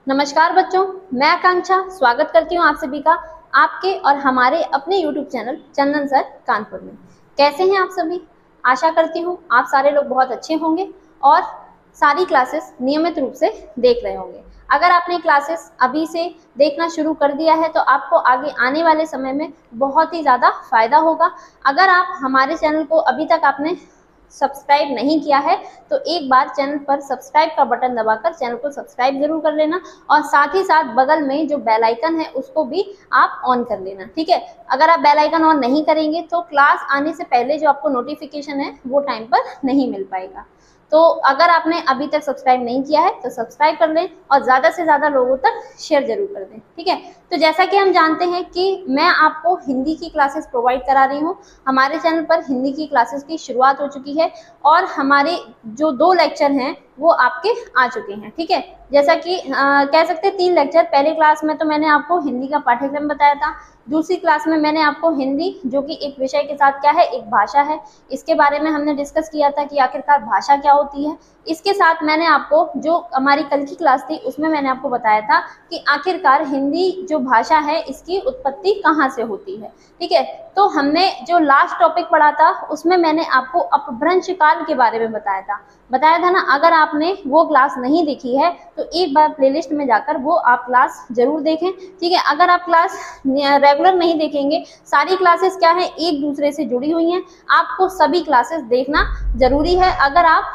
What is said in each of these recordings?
नमस्कार बच्चों, मैं आकांक्षा स्वागत करती हूँ आप सभी का आपके और हमारे अपने YouTube चैनल चंदन सर कानपुर में। कैसे हैं आप सभी? आशा करती हूँ आप सारे लोग बहुत अच्छे होंगे और सारी क्लासेस नियमित रूप से देख रहे होंगे। अगर आपने क्लासेस अभी से देखना शुरू कर दिया है तो आपको आगे आने वाले समय में बहुत ही ज़्यादा फायदा होगा। अगर आप हमारे चैनल को अभी तक आपने सब्सक्राइब नहीं किया है तो एक बार चैनल पर सब्सक्राइब का बटन दबाकर चैनल को सब्सक्राइब जरूर कर लेना और साथ ही साथ बगल में जो बेल आइकन है उसको भी आप ऑन कर लेना। ठीक है, अगर आप बेल आइकन ऑन नहीं करेंगे तो क्लास आने से पहले जो आपको नोटिफिकेशन है वो टाइम पर नहीं मिल पाएगा। तो अगर आपने अभी तक सब्सक्राइब नहीं किया है तो सब्सक्राइब कर लें और ज़्यादा से ज़्यादा लोगों तक शेयर जरूर कर दें। ठीक है, तो जैसा कि हम जानते हैं कि मैं आपको हिंदी की क्लासेस प्रोवाइड करा रही हूँ। हमारे चैनल पर हिंदी की क्लासेस की शुरुआत हो चुकी है और हमारे जो 2 लेक्चर हैं वो आपके आ चुके हैं। ठीक है, जैसा कि कह सकते हैं 3 लेक्चर। पहले क्लास में तो मैंने आपको हिंदी का पाठ्यक्रम बताया था। दूसरी क्लास में मैंने आपको हिंदी, जो कि एक विषय के साथ क्या है, एक भाषा है, इसके बारे में हमने डिस्कस किया था कि आखिरकार भाषा क्या होती है। इसके साथ मैंने आपको जो हमारी कल की क्लास थी उसमें मैंने आपको बताया था कि आखिरकार हिंदी जो भाषा है इसकी उत्पत्ति कहाँ से होती है। ठीक है, तो हमने जो लास्ट टॉपिक पढ़ा था उसमें मैंने आपको अपभ्रंश काल के बारे में बताया था ना। अगर आपने वो क्लास नहीं देखी है तो एक बार प्लेलिस्ट में जाकर वो आप क्लास जरूर देखें। ठीक है, अगर आप क्लास रेगुलर नहीं देखेंगे, सारी क्लासेस क्या है एक दूसरे से जुड़ी हुई हैं, आपको सभी क्लासेस देखना जरूरी है। अगर आप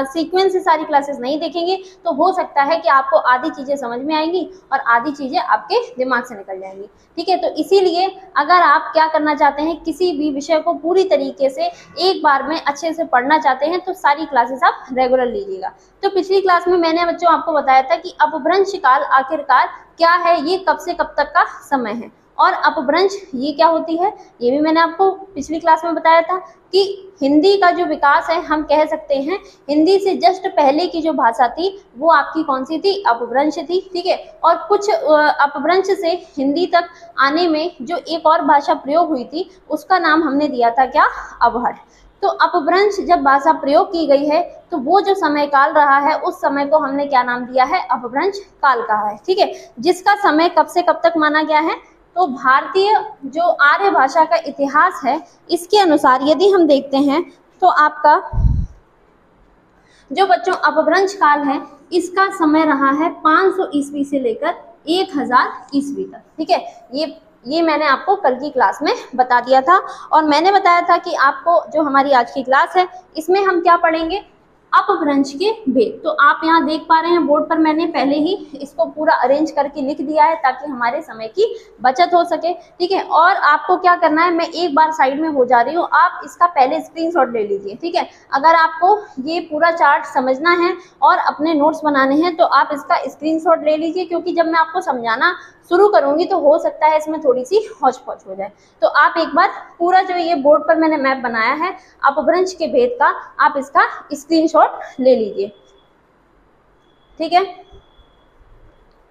सीक्वेंस से सारी क्लासेस नहीं देखेंगे तो हो सकता है कि आपको आधी चीजें समझ में आएंगी और आधी चीजें आपके दिमाग से निकल जाएंगी। ठीक है, तो इसीलिए अगर आप क्या करना चाहते हैं, किसी भी विषय को पूरी तरीके से एक बार में अच्छे से पढ़ना चाहते हैं तो सारी क्लासेस आप रेगुलर लीजिएगा। तो पिछली क्लास में मैंने बच्चों आपको बताया था कि अपभ्रंश काल आखिरकार क्या है, ये कब से कब तक का समय है और अपभ्रंश ये क्या होती है, ये भी मैंने आपको पिछली क्लास में बताया था कि हिंदी का जो विकास है, हम कह सकते हैं हिंदी से जस्ट पहले की जो भाषा थी वो आपकी कौन सी थी, अपभ्रंश थी। ठीक है, और कुछ अपभ्रंश से हिंदी तक आने में जो एक और भाषा प्रयोग हुई थी उसका नाम हमने दिया था क्या, अवहट। तो अपभ्रंश जब भाषा प्रयोग की गई है तो वो जो समय काल रहा है उस समय को हमने क्या नाम दिया है, अपभ्रंश काल कहा है। ठीक है, जिसका समय कब से कब तक माना गया है, तो भारतीय जो आर्य भाषा का इतिहास है इसके अनुसार यदि हम देखते हैं तो आपका जो बच्चों अपभ्रंश काल है इसका समय रहा है 500 ईस्वी से लेकर 1000 ईस्वी तक। ठीक है, ये मैंने आपको कल की क्लास में बता दिया था और मैंने बताया था कि आपको जो हमारी आज की क्लास है इसमें हम क्या पढ़ेंगे, अपभ्रंश के भेद। तो आप यहाँ देख पा रहे हैं बोर्ड पर मैंने पहले ही इसको पूरा अरेंज करके लिख दिया है ताकि हमारे समय की बचत हो सके। ठीक है, और आपको क्या करना है, मैं एक बार साइड में हो जा रही हूँ, आप इसका पहले स्क्रीनशॉट ले लीजिए। ठीक है, अगर आपको ये पूरा चार्ट समझना है और अपने नोट्स बनाने हैं तो आप इसका स्क्रीनशॉट ले लीजिए, क्योंकि जब मैं आपको समझाना शुरू करूंगी तो हो सकता है इसमें थोड़ी सी हौच पौच हो जाए। तो आप एक बार पूरा जो ये बोर्ड पर मैंने मैप बनाया है अपभ्रंश के भेद का, आप इसका स्क्रीनशॉट ले लीजिए। ठीक है,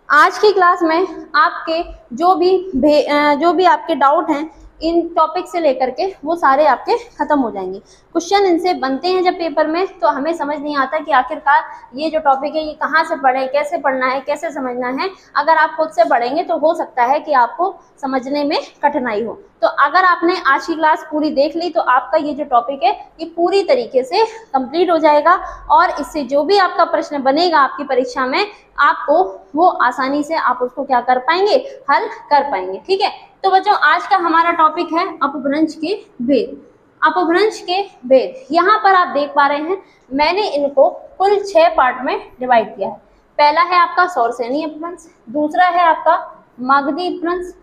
आज की क्लास में आपके जो भी आपके डाउट हैं इन टॉपिक से लेकर के वो सारे आपके खत्म हो जाएंगे। क्वेश्चन इनसे बनते हैं जब पेपर में तो हमें समझ नहीं आता कि आखिरकार ये जो टॉपिक है ये कहाँ से पढ़े, कैसे पढ़ना है, कैसे समझना है। अगर आप खुद से पढ़ेंगे तो हो सकता है कि आपको समझने में कठिनाई हो। तो अगर आपने आज की क्लास पूरी देख ली तो आपका ये जो टॉपिक है ये पूरी तरीके से कंप्लीट हो जाएगा और इससे जो भी आपका प्रश्न बनेगा आपकी परीक्षा में आपको वो आसानी से आप उसको क्या कर पाएंगे, हल कर पाएंगे। ठीक है, तो बच्चों आज का हमारा टॉपिक है अपभ्रंश के भेद। अपभ्रंश के भेद यहाँ पर आप देख पा रहे हैं, मैंने इनको कुल 6 पार्ट में डिवाइड किया है। पहला है आपका सौरसेनी अपभ्रंश, दूसरा है आपका मागधी अपभ्रंश,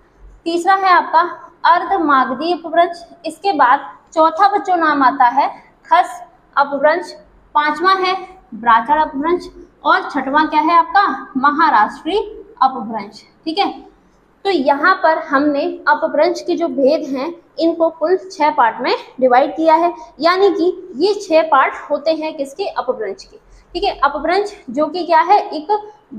तीसरा है आपका अर्ध मागधी अपभ्रंश, इसके बाद चौथा बच्चों नाम आता है खस अपभ्रंश, पांचवा है ब्राह्मण अपभ्रंश और छठवां क्या है आपका महाराष्ट्री अपभ्रंश। ठीक है, तो यहाँ पर हमने अपभ्रंश के जो भेद हैं इनको कुल 6 पार्ट में डिवाइड किया है, यानी कि ये 6 पार्ट होते हैं किसके, अपभ्रंश के। ठीक है, अपभ्रंश जो कि क्या है, एक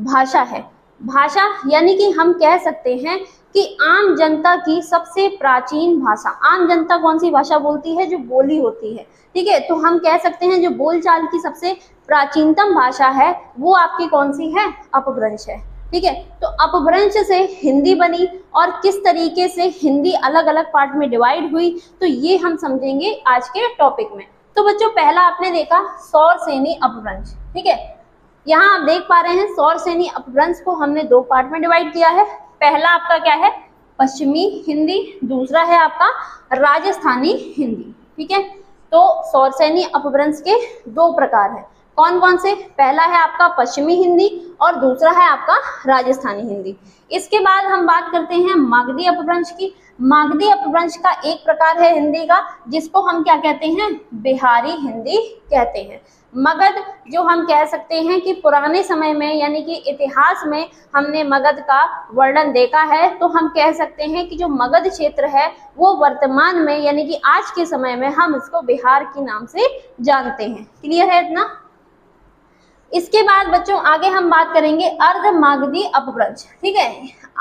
भाषा है। भाषा यानी कि हम कह सकते हैं कि आम जनता की सबसे प्राचीन भाषा। आम जनता कौन सी भाषा बोलती है, जो बोली होती है। ठीक है, तो हम कह सकते हैं जो बोलचाल की सबसे प्राचीनतम भाषा है वो आपकी कौन सी है, अपभ्रंश है। ठीक है। तो अपभ्रंश से हिंदी बनी और किस तरीके से हिंदी अलग अलग पार्ट में डिवाइड हुई, तो ये हम समझेंगे आज के टॉपिक में। तो बच्चों पहला आपने देखा सौरसेनी अपभ्रंश, ठीक है। यहाँ आप देख पा रहे हैं सौरसेनी अपभ्रंश को हमने दो पार्ट में डिवाइड किया है। पहला आपका क्या है, पश्चिमी हिंदी, दूसरा है आपका राजस्थानी हिंदी, ठीक है। तो सौरसेनी अपभ्रंश के दो प्रकार हैं, कौन कौन से, पहला है आपका पश्चिमी हिंदी और दूसरा है आपका राजस्थानी हिंदी। इसके बाद हम बात करते हैं मागधी अपभ्रंश की। मागधी अपभ्रंश का एक प्रकार है हिंदी का जिसको हम क्या कहते हैं, बिहारी हिंदी कहते हैं। मगध जो हम कह सकते हैं कि पुराने समय में यानी कि इतिहास में हमने मगध का वर्णन देखा है, तो हम कह सकते हैं कि जो मगध क्षेत्र है वो वर्तमान में यानी कि आज के समय में हम इसको बिहार के नाम से जानते हैं। क्लियर है इतना। इसके बाद बच्चों आगे हम बात करेंगे अर्धमागधी अपभ्रंश, ठीक है।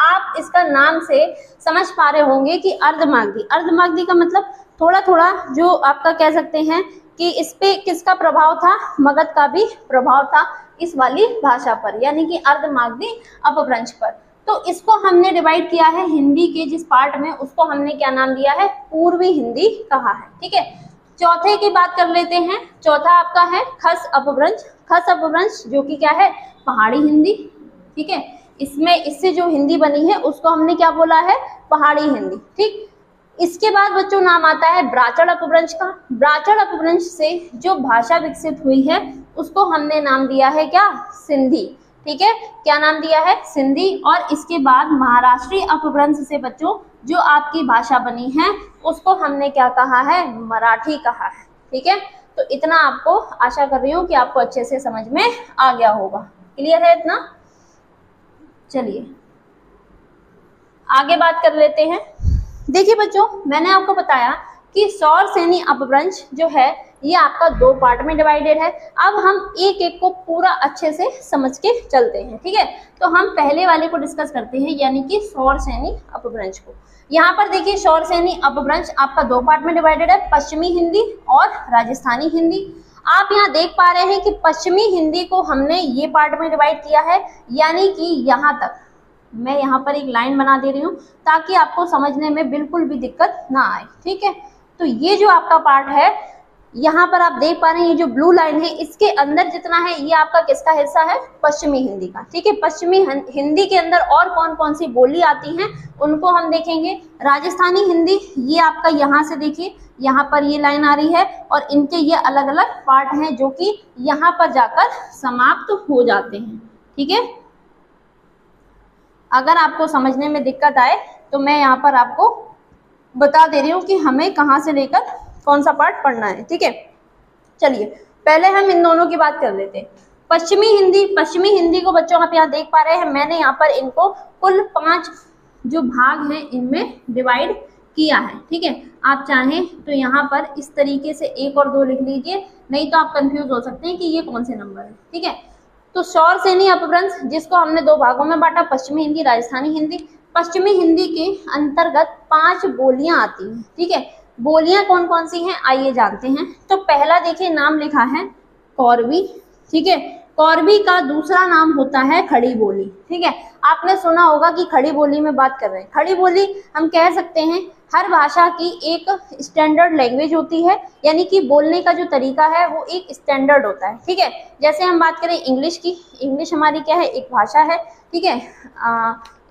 आप इसका नाम से समझ पा रहे होंगे कि अर्धमागधी, अर्धमागधी का मतलब थोड़ा थोड़ा जो आपका कह सकते हैं कि इस पे किसका प्रभाव था, मगध का भी प्रभाव था इस वाली भाषा पर, यानी कि अर्धमागधी अपभ्रंश पर। तो इसको हमने डिवाइड किया है हिंदी के जिस पार्ट में, उसको हमने क्या नाम दिया है, पूर्वी हिंदी कहा है, ठीक है। चौथे की बात कर लेते हैं। चौथा आपका है खस अपभ्रंश। खस अपभ्रंश जो कि क्या है, पहाड़ी हिंदी, ठीक है। इसमें इससे जो हिंदी बनी है उसको हमने क्या बोला है, पहाड़ी हिंदी, ठीक। इसके बाद बच्चों नाम आता है ब्राचड़ अपभ्रंश का। ब्राचड़ अपभ्रंश से जो भाषा विकसित हुई है उसको हमने नाम दिया है क्या, सिंधी, ठीक है। क्या नाम दिया है, सिंधी। और इसके बाद महाराष्ट्रीय अपभ्रंश से बच्चों जो आपकी भाषा बनी है उसको हमने क्या कहा है, मराठी कहा है, ठीक है। तो इतना आपको आशा कर रही हूँ कि आपको अच्छे से समझ में आ गया होगा। क्लियर है इतना। चलिए आगे बात कर लेते हैं। देखिए बच्चों मैंने आपको बताया कि सौरसेनी अपभ्रंश जो है ये आपका दो पार्ट में डिवाइडेड है। अब हम एक एक को पूरा अच्छे से समझ के चलते हैं, ठीक है। तो हम पहले वाले को डिस्कस करते हैं यानी कि सौरसेनी अपभ्रंश को। यहाँ पर देखिए सौरसेनी अपभ्रंश आपका दो पार्ट में डिवाइडेड है, पश्चिमी हिंदी और राजस्थानी हिंदी। आप यहाँ देख पा रहे हैं कि पश्चिमी हिंदी को हमने ये पार्ट में डिवाइड किया है, यानी कि यहाँ तक। मैं यहाँ पर एक लाइन बना दे रही हूँ ताकि आपको समझने में बिल्कुल भी दिक्कत ना आए, ठीक है। तो ये जो आपका पार्ट है यहाँ पर आप देख पा रहे हैं, ये जो ब्लू लाइन है इसके अंदर जितना है ये आपका किसका हिस्सा है, पश्चिमी हिंदी का, ठीक है। पश्चिमी हिंदी के अंदर और कौन कौन सी बोली आती हैं उनको हम देखेंगे। राजस्थानी हिंदी ये आपका यहाँ से देखिए, यहाँ पर ये लाइन आ रही है और इनके ये अलग अलग पार्ट हैं जो कि यहाँ पर जाकर समाप्त हो जाते हैं, ठीक है। अगर आपको समझने में दिक्कत आए तो मैं यहाँ पर आपको बता दे रही हूँ कि हमें कहाँ से लेकर कौन सा पार्ट पढ़ना है, ठीक है। चलिए पहले हम इन दोनों की बात कर लेते हैं। पश्चिमी हिंदी, पश्चिमी हिंदी को बच्चों आप यहाँ देख पा रहे हैं, मैंने यहाँ पर इनको कुल 5 जो भाग हैं इनमें डिवाइड किया है, ठीक है। आप चाहें तो यहाँ पर इस तरीके से 1 और 2 लिख लीजिए, नहीं तो आप कंफ्यूज हो सकते हैं कि ये कौन से नंबर है, ठीक है। तो सौरसेनी अपभ्रंश जिसको हमने 2 भागों में बांटा, पश्चिमी हिंदी, राजस्थानी हिंदी। पश्चिमी हिंदी के अंतर्गत 5 बोलियां आती हैं, ठीक है। बोलियां कौन कौन सी हैं आइए जानते हैं। तो पहला देखिए नाम लिखा है कौरवी, ठीक है। कौरवी का दूसरा नाम होता है खड़ी बोली, ठीक है। आपने सुना होगा कि खड़ी बोली में बात कर रहे हैं। खड़ी बोली हम कह सकते हैं हर भाषा की एक स्टैंडर्ड लैंग्वेज होती है, यानी कि बोलने का जो तरीका है वो एक स्टैंडर्ड होता है, ठीक है। जैसे हम बात करें इंग्लिश की, इंग्लिश हमारी क्या है, एक भाषा है, ठीक है।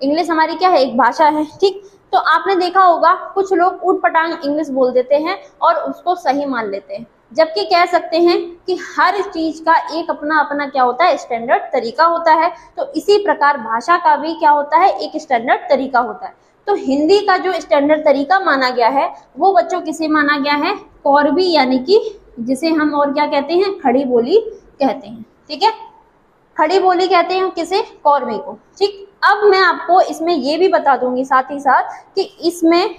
इंग्लिश हमारी क्या है, एक भाषा है, ठीक। तो आपने देखा होगा कुछ लोग ऊटपटांग इंग्लिश बोल देते हैं और उसको सही मान लेते हैं, जबकि कह सकते हैं कि हर चीज का एक अपना अपना क्या होता है, स्टैंडर्ड तरीका होता है। तो इसी प्रकार भाषा का भी क्या होता है, एक स्टैंडर्ड तरीका होता है। तो हिंदी का जो स्टैंडर्ड तरीका माना गया है वो बच्चों किसे माना गया है, कौरवी, यानी कि जिसे हम और क्या कहते हैं, खड़ी बोली कहते हैं, ठीक है। खड़ी बोली कहते हैं किसे, कौरवी को, ठीक। अब मैं आपको इसमें ये भी बता दूंगी साथ ही साथ कि इसमें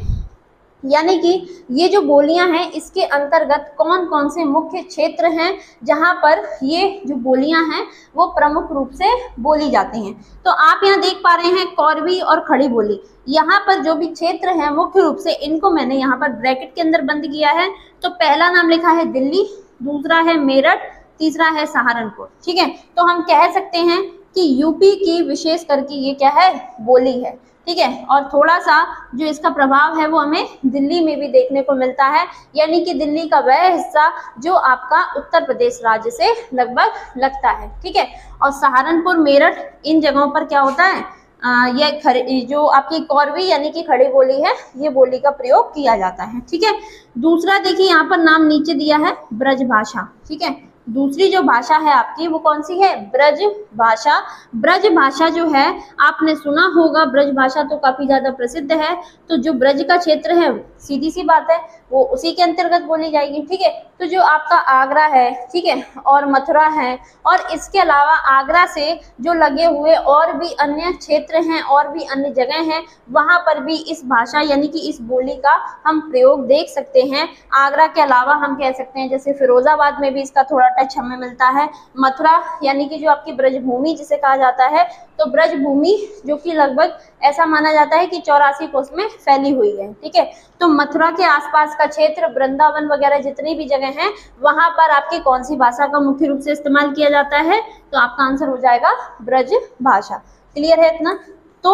यानी कि ये जो बोलियां हैं इसके अंतर्गत कौन कौन से मुख्य क्षेत्र हैं जहां पर ये जो बोलियां हैं वो प्रमुख रूप से बोली जाती हैं। तो आप यहाँ देख पा रहे हैं कौरवी और खड़ी बोली, यहाँ पर जो भी क्षेत्र हैं मुख्य रूप से इनको मैंने यहाँ पर ब्रैकेट के अंदर बंद किया है। तो पहला नाम लिखा है दिल्ली, दूसरा है मेरठ, तीसरा है सहारनपुर, ठीक है। तो हम कह सकते हैं कि यूपी की विशेष करके ये क्या है, बोली है, ठीक है। और थोड़ा सा जो इसका प्रभाव है वो हमें दिल्ली में भी देखने को मिलता है, यानी कि दिल्ली का वह हिस्सा जो आपका उत्तर प्रदेश राज्य से लगभग लगता है, ठीक है। और सहारनपुर, मेरठ, इन जगहों पर क्या होता है, ये जो आपकी कौरवी यानी कि खड़ी बोली है, ये बोली का प्रयोग किया जाता है, ठीक है। दूसरा देखिए यहाँ पर नाम नीचे दिया है ब्रज भाषा, ठीक है। दूसरी जो भाषा है आपकी वो कौन सी है, ब्रज भाषा। ब्रज भाषा जो है आपने सुना होगा, ब्रज भाषा तो काफी ज्यादा प्रसिद्ध है। तो जो ब्रज का क्षेत्र है, सीधी सी बात है, वो उसी के अंतर्गत बोली जाएगी, ठीक है। तो जो आपका आगरा है, ठीक है, और मथुरा है, और इसके अलावा आगरा से जो लगे हुए और भी अन्य क्षेत्र हैं और भी अन्य जगह हैं, वहां पर भी इस भाषा यानी कि इस बोली का हम प्रयोग देख सकते हैं। आगरा के अलावा हम कह सकते हैं जैसे फिरोजाबाद में भी इसका थोड़ा टच हमें मिलता है। मथुरा यानी कि जो आपकी ब्रजभूमि जिसे कहा जाता है, तो ब्रजभूमि जो कि लगभग ऐसा माना जाता है कि 84 कोस में फैली हुई है, ठीक है। तो मथुरा के आसपास का क्षेत्र, वृंदावन वगैरह जितनी भी जगह हैं, वहां पर आपकी कौन सी भाषा का मुख्य रूप से इस्तेमाल किया जाता है, तो आपका आंसर हो जाएगा ब्रज भाषा। क्लियर है इतना? तो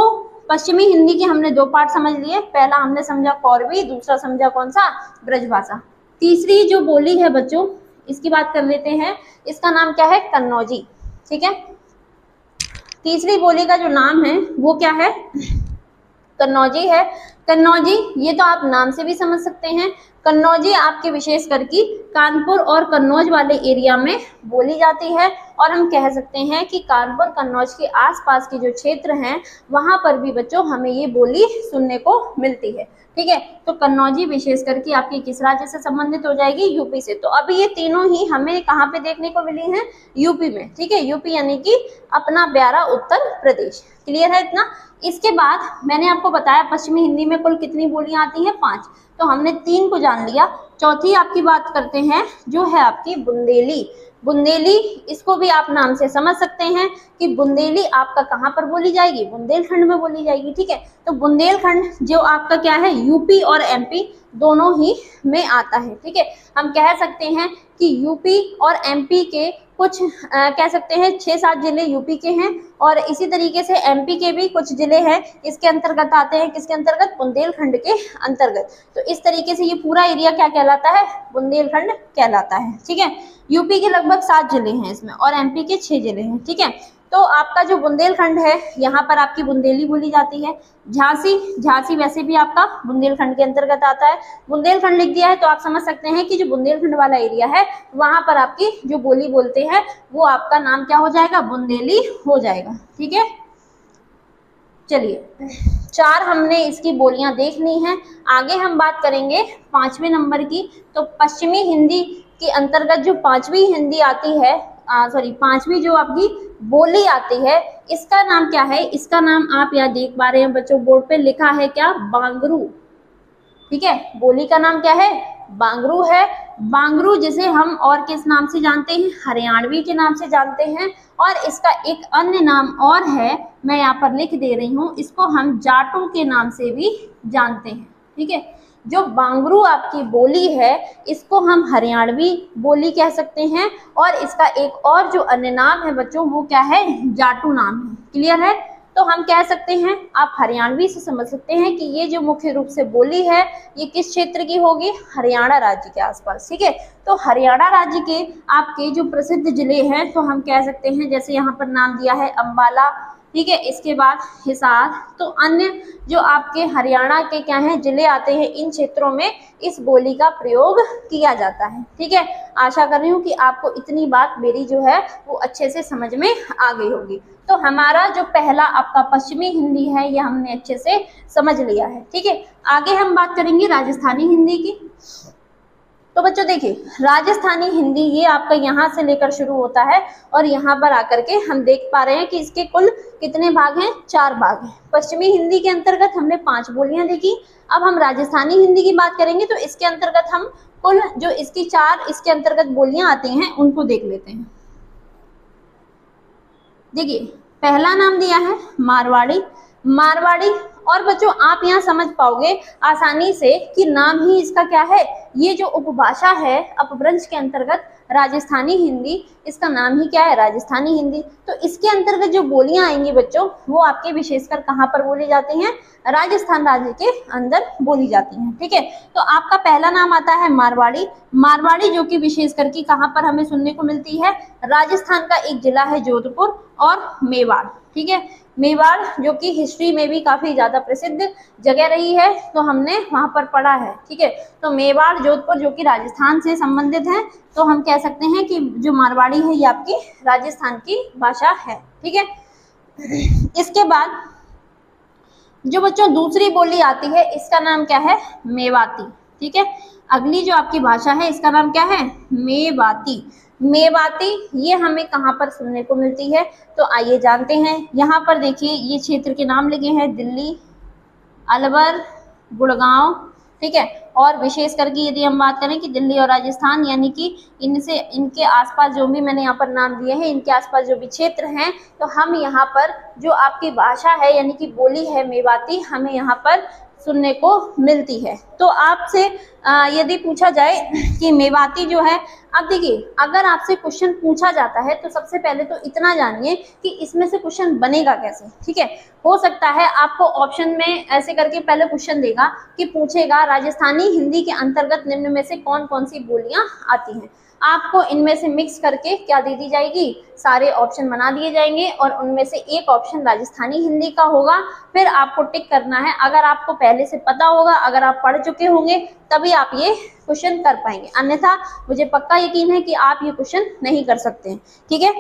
पश्चिमी हिंदी के हमने दो पार्ट समझ लिए, पहला हमने समझा कौरवी, दूसरा समझा कौन सा, ब्रज भाषा। तीसरी जो बोली है बच्चों, इसकी बात कर लेते हैं। इसका नाम क्या है, कन्नौजी, ठीक है। तीसरी बोली का जो नाम है वो क्या है, कन्नौजी है। कन्नौजी ये तो आप नाम से भी समझ सकते हैं। कन्नौजी आपके विशेष करके कानपुर और कन्नौज वाले एरिया में बोली जाती है, और हम कह सकते हैं कि कानपुर कन्नौज के आसपास के जो क्षेत्र हैं वहां पर भी बच्चों हमें ये बोली सुनने को मिलती है, ठीक है। तो कन्नौजी विशेष करके आपकी किस राज्य से संबंधित हो जाएगी, यूपी से। तो अभी ये तीनों ही हमें कहाँ पे देखने को मिली हैं, यूपी में, ठीक है। यूपी यानी कि अपना प्यारा उत्तर प्रदेश। क्लियर है इतना? इसके बाद मैंने आपको बताया पश्चिमी हिंदी में कुल कितनी बोलियां आती हैं, 5। तो हमने 3 को जान लिया। चौथी आपकी बात करते हैं जो है आपकी बुंदेली। बुंदेली, इसको भी आप नाम से समझ सकते हैं कि बुंदेली आपका कहाँ पर बोली जाएगी, बुंदेलखंड में बोली जाएगी, ठीक है। तो बुंदेलखंड जो आपका क्या है, यूपी और एमपी दोनों ही में आता है, ठीक है। हम कह सकते हैं कि यूपी और एमपी के कुछ कह सकते हैं 6-7 जिले यूपी के हैं, और इसी तरीके से एमपी के भी कुछ जिले हैं इसके अंतर्गत आते हैं। किसके अंतर्गत, बुंदेलखंड के अंतर्गत। तो इस तरीके से ये पूरा एरिया क्या कहलाता है, बुंदेलखंड कहलाता है, ठीक है। यूपी के लगभग 7 जिले हैं इसमें, और एमपी के 6 जिले हैं, ठीक है। तो आपका जो बुंदेलखंड है, यहाँ पर आपकी बुंदेली बोली जाती है। झांसी वैसे भी आपका बुंदेलखंड के अंतर्गत आता है। बुंदेलखंड लिख दिया है तो आप समझ सकते हैं कि जो बुंदेलखंड वाला एरिया है वहां पर आपकी जो बोली बोलते हैं वो आपका नाम क्या हो जाएगा, बुंदेली हो जाएगा, ठीक है। चलिए 4 हमने इसकी बोलियां देख ली हैं। आगे हम बात करेंगे 5वें नंबर की। तो पश्चिमी हिंदी के अंतर्गत जो 5वीं हिंदी आती है, 5वीं जो आपकी बोली आती है, इसका नाम क्या है। इसका नाम आप यहाँ देख पा रहे हैं बच्चों, बोर्ड पे लिखा है क्या, बांगरू, ठीक है। बोली का नाम क्या है, बांगरू है। बांगरू जिसे हम और किस नाम से जानते हैं, हरियाणवी के नाम से जानते हैं। और इसका एक अन्य नाम और है, मैं यहाँ पर लिख दे रही हूँ, इसको हम जाटू के नाम से भी जानते हैं, ठीक है। जो बांगरू आपकी बोली है इसको हम हरियाणवी बोली कह सकते हैं, और इसका एक और जो अन्य नाम है बच्चों वो क्या है, जाटू नाम है। क्लियर है? तो हम कह सकते हैं, आप हरियाणवी से समझ सकते हैं कि ये जो मुख्य रूप से बोली है ये किस क्षेत्र की होगी, हरियाणा राज्य के आसपास, ठीक है। तो हरियाणा राज्य के आपके जो प्रसिद्ध जिले हैं तो हम कह सकते हैं, जैसे यहाँ पर नाम दिया है अंबाला, ठीक है, इसके बाद हिसार। तो अन्य जो आपके हरियाणा के क्या हैं जिले आते हैं, इन क्षेत्रों में इस बोली का प्रयोग किया जाता है, ठीक है। आशा कर रही हूँ कि आपको इतनी बात मेरी जो है वो अच्छे से समझ में आ गई होगी। तो हमारा जो पहला आपका पश्चिमी हिंदी है ये हमने अच्छे से समझ लिया है, ठीक है। आगे हम बात करेंगे राजस्थानी हिंदी की। तो बच्चों देखिए, राजस्थानी हिंदी ये आपका यहाँ से लेकर शुरू होता है, और यहाँ पर आकर के हम देख पा रहे हैं कि इसके कुल कितने भाग हैं, 4 भाग हैं। पश्चिमी हिंदी के अंतर्गत हमने 5 बोलियां देखी। अब हम राजस्थानी हिंदी की बात करेंगे तो इसके अंतर्गत हम कुल जो इसकी 4 इसके अंतर्गत बोलियां आती हैं उनको देख लेते हैं। देखिए, पहला नाम दिया है मारवाड़ी। मारवाड़ी, और बच्चों आप यहाँ समझ पाओगे आसानी से कि नाम ही इसका क्या है, ये जो उपभाषा है अपभ्रंश के अंतर्गत राजस्थानी हिंदी, इसका नाम ही क्या है, राजस्थानी हिंदी। तो इसके अंतर्गत जो बोलियां आएंगी बच्चों, वो आपके विशेषकर कहाँ पर बोली जाती हैं, राजस्थान राज्य के अंदर बोली जाती हैं। ठीक है, तो आपका पहला नाम आता है मारवाड़ी। मारवाड़ी जो कि विशेषकर की कहाँ पर हमें सुनने को मिलती है, राजस्थान का एक जिला है जोधपुर और मेवाड़। ठीक है, मेवाड़ जो कि हिस्ट्री में भी काफी ज्यादा प्रसिद्ध जगह रही है, तो हमने वहां पर पढ़ा है। ठीक है, तो मेवाड़ जोधपुर जो कि राजस्थान से संबंधित है, तो हम कह सकते हैं कि जो मारवाड़ी है ये आपकी राजस्थान की भाषा है। ठीक है, इसके बाद जो बच्चों दूसरी बोली आती है, इसका नाम क्या है, मेवाती। ठीक है, अगली जो आपकी भाषा है इसका नाम क्या है, मेवाती। मेवाती ये हमें कहाँ पर सुनने को मिलती है, तो आइए जानते हैं। यहाँ पर देखिए ये क्षेत्र के नाम लिखे हैं, दिल्ली, अलवर, गुड़गांव। ठीक है, और विशेष करके यदि हम बात करें कि दिल्ली और राजस्थान, यानी कि इनसे इनके आसपास जो भी मैंने यहाँ पर नाम दिए हैं, इनके आसपास जो भी क्षेत्र हैं, तो हम यहाँ पर जो आपकी भाषा है यानी कि बोली है मेवाती, हमें यहाँ पर सुनने को मिलती है। तो आपसे यदि पूछा जाए कि मेवाती जो है, अब देखिए अगर आपसे क्वेश्चन पूछा जाता है तो सबसे पहले तो इतना जानिए कि इसमें से क्वेश्चन बनेगा कैसे। ठीक है, हो सकता है आपको ऑप्शन में ऐसे करके पहले क्वेश्चन देगा कि पूछेगा राजस्थानी हिंदी के अंतर्गत निम्न में से कौन कौन सी बोलियां आती हैं। आपको इनमें से मिक्स करके क्या दे दी जाएगी, सारे ऑप्शन बना दिए जाएंगे और उनमें से एक ऑप्शन राजस्थानी हिंदी का होगा। फिर आपको टिक करना है। अगर आपको पहले से पता होगा, अगर आप पढ़ चुके होंगे, तभी आप ये क्वेश्चन कर पाएंगे, अन्यथा मुझे पक्का यकीन है कि आप ये क्वेश्चन नहीं कर सकते हैं। ठीक है,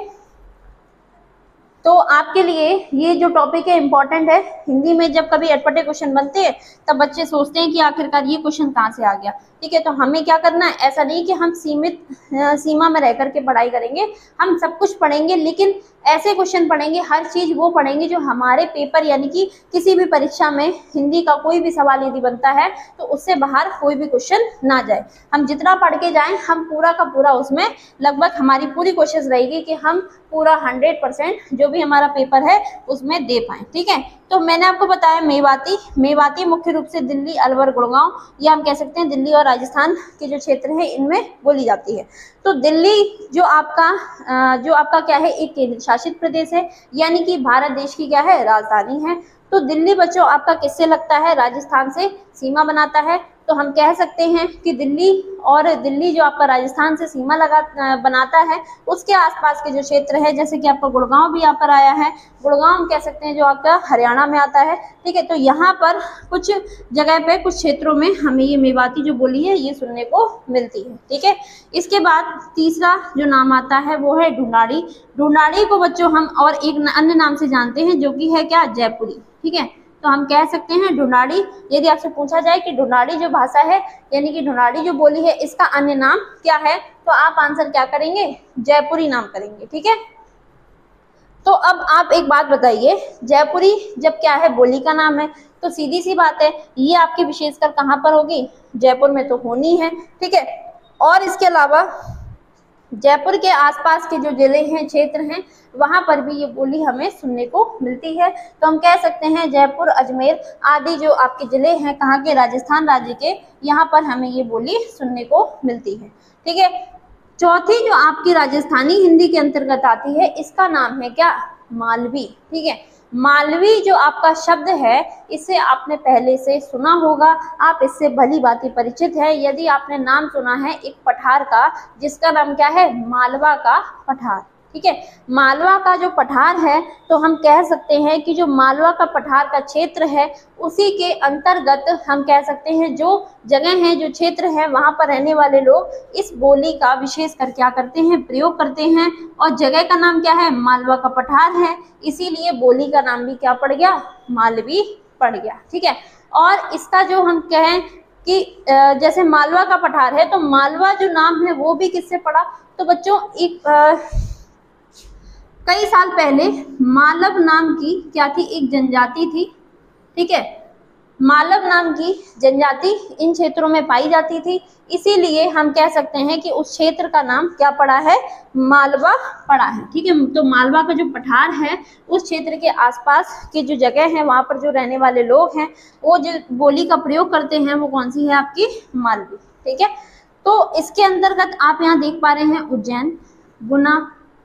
तो आपके लिए ये जो टॉपिक है इम्पोर्टेंट है। हिंदी में जब कभी अटपटे क्वेश्चन बनते हैं तब बच्चे सोचते हैं कि आखिरकार ये क्वेश्चन कहाँ से आ गया। ठीक है, तो हमें क्या करना है, ऐसा नहीं कि हम सीमित सीमा में रह करके पढ़ाई करेंगे, हम सब कुछ पढ़ेंगे, लेकिन ऐसे क्वेश्चन पढ़ेंगे, हर चीज वो पढ़ेंगे जो हमारे पेपर यानी कि किसी भी परीक्षा में हिंदी का कोई भी सवाल यदि बनता है तो उससे बाहर कोई भी क्वेश्चन ना जाए। हम जितना पढ़ के जाएं, हम पूरा का पूरा उसमें लगभग हमारी पूरी कोशिश रहेगी कि हम पूरा 100% जो भी हमारा पेपर है उसमें दे पाए। ठीक है, तो मैंने आपको बताया मेवाती। मेवाती मुख्य रूप से दिल्ली, अलवर, गुड़गांव, या हम कह सकते हैं दिल्ली और राजस्थान के जो क्षेत्र है इनमें बोली जाती है। तो दिल्ली जो आपका क्या है, एक केंद्र शासित प्रदेश है, यानी कि भारत देश की क्या है, राजधानी है। तो दिल्ली बच्चों आपका किससे लगता है, राजस्थान से सीमा बनाता है। तो हम कह सकते हैं कि दिल्ली जो आपका राजस्थान से सीमा बनाता है, उसके आसपास के जो क्षेत्र है, जैसे कि आपका गुड़गांव भी यहाँ पर आया है, गुड़गांव हम कह सकते हैं जो आपका हरियाणा में आता है। ठीक है, तो यहाँ पर कुछ जगह पे, कुछ क्षेत्रों में हमें ये मेवाती जो बोली है ये सुनने को मिलती है। ठीक है, इसके बाद तीसरा जो नाम आता है वो है ढूंढाड़ी। ढूंढाड़ी को बच्चों हम और एक अन्य नाम से जानते हैं जो कि है क्या, जयपुरी। ठीक है, तो हम कह सकते हैं ढूंढाड़ी। यदि आपसे पूछा जाए कि ढूंढाड़ी जो भाषा है यानी कि ढूंढाड़ी जो बोली है इसका अन्य नाम क्या है, तो आप आंसर क्या करेंगे, जयपुरी नाम करेंगे। ठीक है, तो अब आप एक बात बताइए, जयपुरी जब क्या है, बोली का नाम है, तो सीधी सी बात है ये आपकी विशेषकर कहाँ पर होगी, जयपुर में तो होनी है। ठीक है, और इसके अलावा जयपुर के आसपास के जो जिले हैं, क्षेत्र हैं, वहां पर भी ये बोली हमें सुनने को मिलती है। तो हम कह सकते हैं जयपुर, अजमेर आदि जो आपके जिले हैं, कहाँ के, राजस्थान राज्य के, यहाँ पर हमें ये बोली सुनने को मिलती है। ठीक है, चौथी जो आपकी राजस्थानी हिंदी के अंतर्गत आती है, इसका नाम है क्या, मालवी। ठीक है, मालवी जो आपका शब्द है इसे आपने पहले से सुना होगा, आप इससे भली भांति परिचित है। यदि आपने नाम सुना है एक पठार का, जिसका नाम क्या है, मालवा का पठार। ठीक है, मालवा का जो पठार है, तो हम कह सकते हैं कि जो मालवा का पठार का क्षेत्र है उसी के अंतर्गत हम कह सकते हैं जो जगह है, जो क्षेत्र है, वहां पर रहने वाले लोग इस बोली का विशेष कर क्या करते हैं, प्रयोग करते हैं। और जगह का नाम क्या है, मालवा का पठार है, इसीलिए बोली का नाम भी क्या पड़ गया, मालवी पड़ गया। ठीक है, और इसका जो हम कहें कि जैसे मालवा का पठार है, तो मालवा जो नाम है वो भी किससे पड़ा, तो बच्चों कई साल पहले मालव नाम की क्या थी, एक जनजाति थी। ठीक है, मालव नाम की जनजाति इन क्षेत्रों में पाई जाती थी, इसीलिए हम कह सकते हैं कि उस क्षेत्र का नाम क्या पड़ा है, मालवा पड़ा है। ठीक है, तो मालवा का जो पठार है, उस क्षेत्र के आसपास की जो जगह है, वहां पर जो रहने वाले लोग हैं वो जो बोली का प्रयोग करते हैं वो कौन सी है, आपकी मालवी। ठीक है, तो इसके अंतर्गत आप यहाँ देख पा रहे हैं उज्जैन, गुना,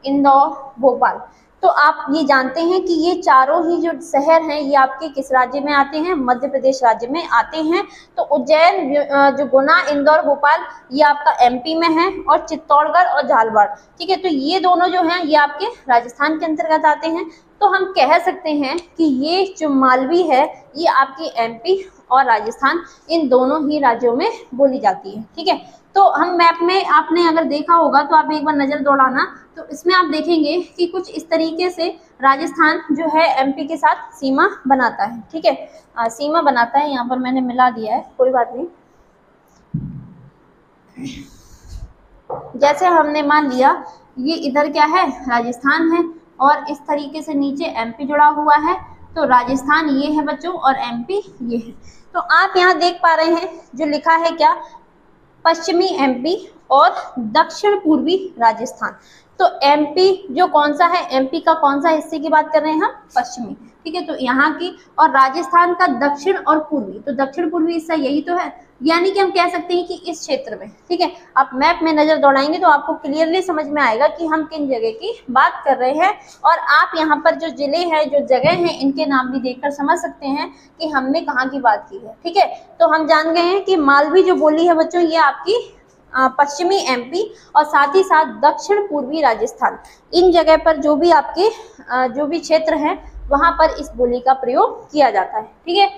इंदौर, भोपाल। तो आप ये जानते हैं कि ये चारों ही जो शहर हैं ये आपके किस राज्य में आते हैं? मध्य प्रदेश राज्य में आते हैं। तो उज्जैन, जो गुना, इंदौर, भोपाल, ये आपका एमपी में है, और चित्तौड़गढ़ और झालावाड़, ठीक है, तो ये दोनों जो हैं ये आपके राजस्थान के अंतर्गत आते हैं। तो हम कह सकते हैं कि ये जो मालवी है ये आपकी एमपी और राजस्थान, इन दोनों ही राज्यों में बोली जाती है, ठीक है। तो हम मैप में, आपने अगर देखा होगा तो आप एक बार नजर दौड़ाना, तो इसमें आप देखेंगे कि कुछ इस तरीके से राजस्थान जो है एमपी के साथ सीमा बनाता है, ठीक है, सीमा बनाता है। यहाँ पर मैंने मिला दिया है, कोई बात नहीं। जैसे हमने मान लिया ये इधर क्या है? राजस्थान है, और इस तरीके से नीचे एमपी जुड़ा हुआ है। तो राजस्थान ये है बच्चों, और एमपी ये है। तो आप यहाँ देख पा रहे हैं जो लिखा है क्या? पश्चिमी एमपी और दक्षिण पूर्वी राजस्थान। तो एमपी जो कौन सा है, एमपी का कौन सा हिस्से की बात कर रहे हैं हम? पश्चिमी, ठीक है, तो यहाँ की, और राजस्थान का दक्षिण और पूर्वी, तो दक्षिण पूर्वी हिस्सा यही तो है। यानी कि हम कह सकते हैं कि इस क्षेत्र में, ठीक है, आप मैप में नजर दौड़ाएंगे तो आपको क्लियरली समझ में आएगा कि हम किन जगह की बात कर रहे हैं। और आप यहाँ पर जो जिले हैं, जो जगह हैं, इनके नाम भी देखकर समझ सकते हैं कि हमने कहाँ की बात की है, ठीक है। तो हम जान गए हैं कि मालवी जो बोली है बच्चों ये आपकी पश्चिमी एमपी और साथ ही साथ दक्षिण पूर्वी राजस्थान, इन जगह पर जो भी आपके जो भी क्षेत्र हैं वहां पर इस बोली का प्रयोग किया जाता है, ठीक है।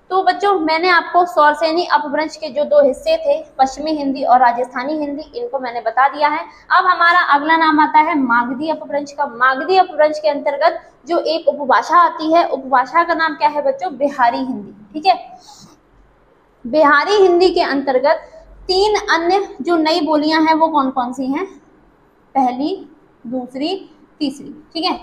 तो बच्चों मैंने आपको सौरसेनी अपभ्रंश के जो दो हिस्से थे, पश्चिमी हिंदी और राजस्थानी हिंदी, इनको मैंने बता दिया है। अब हमारा अगला नाम आता है मागधी अपभ्रंश का। मागधी अपभ्रंश के अंतर्गत जो एक उपभाषा आती है, उपभाषा का नाम क्या है बच्चों? बिहारी हिंदी, ठीक है। बिहारी हिंदी के अंतर्गत 3 अन्य जो नई बोलियां हैं वो कौन कौन सी हैं? पहली, दूसरी, तीसरी, ठीक है।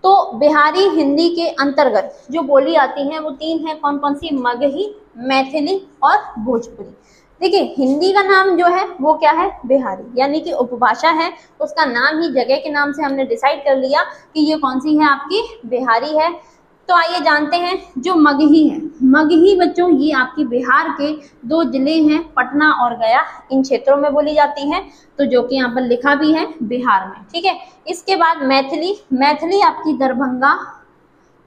तो बिहारी हिंदी के अंतर्गत जो बोली आती हैं वो 3 हैं, कौन कौन सी? मगही, मैथिली और भोजपुरी। देखिए हिंदी का नाम जो है वो क्या है? बिहारी, यानी कि उपभाषा है, उसका नाम ही जगह के नाम से हमने डिसाइड कर लिया कि ये कौन सी है? आपकी बिहारी है। तो आइए जानते हैं जो मगही है। मगही बच्चों ये आपकी बिहार के 2 जिले हैं, पटना और गया, इन क्षेत्रों में बोली जाती है। तो जो कि यहाँ पर लिखा भी है बिहार में, ठीक है। इसके बाद मैथिली, मैथिली आपकी दरभंगा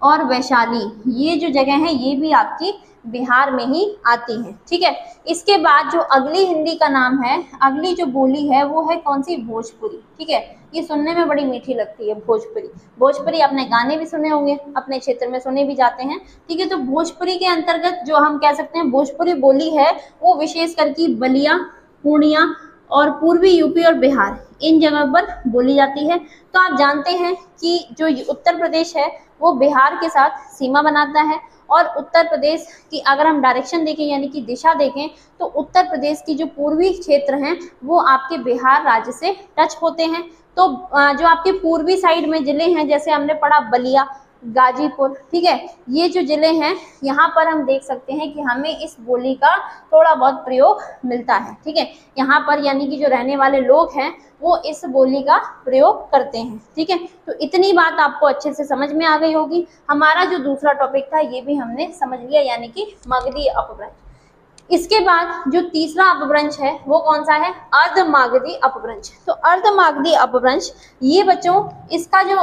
और वैशाली, ये जो जगह है ये भी आपकी बिहार में ही आती है, ठीक है। इसके बाद जो अगली हिंदी का नाम है, अगली जो बोली है वो है कौन सी? भोजपुरी, ठीक है। ये सुनने में बड़ी मीठी लगती है भोजपुरी। भोजपुरी आपने गाने भी सुने होंगे, अपने क्षेत्र में सुने भी जाते हैं, ठीक है। तो भोजपुरी के अंतर्गत जो हम कह सकते हैं भोजपुरी बोली है वो विशेष करके बलिया, पूर्णिया और पूर्वी यूपी और बिहार, इन जगह पर बोली जाती है। तो आप जानते हैं कि जो उत्तर प्रदेश है वो बिहार के साथ सीमा बनाता है, और उत्तर प्रदेश की अगर हम डायरेक्शन देखें यानी कि दिशा देखें तो उत्तर प्रदेश की जो पूर्वी क्षेत्र हैं वो आपके बिहार राज्य से टच होते हैं। तो जो आपके पूर्वी साइड में जिले हैं, जैसे हमने पढ़ा बलिया, गाजीपुर, ठीक है, ये जो जिले हैं यहाँ पर हम देख सकते हैं कि हमें इस बोली का थोड़ा बहुत प्रयोग मिलता है, ठीक है। यहाँ पर यानी कि जो रहने वाले लोग हैं वो इस बोली का प्रयोग करते हैं, ठीक है। तो इतनी बात आपको अच्छे से समझ में आ गई होगी। हमारा जो दूसरा टॉपिक था ये भी हमने समझ लिया, यानी कि मगधी अपभ्रंश। इसके बाद जो तीसरा अपभ्रंश है वो कौन सा है? अर्धमागधी अपभ्रंश। तो अर्धमागधी अपभ्रंश ये बच्चों इसका जो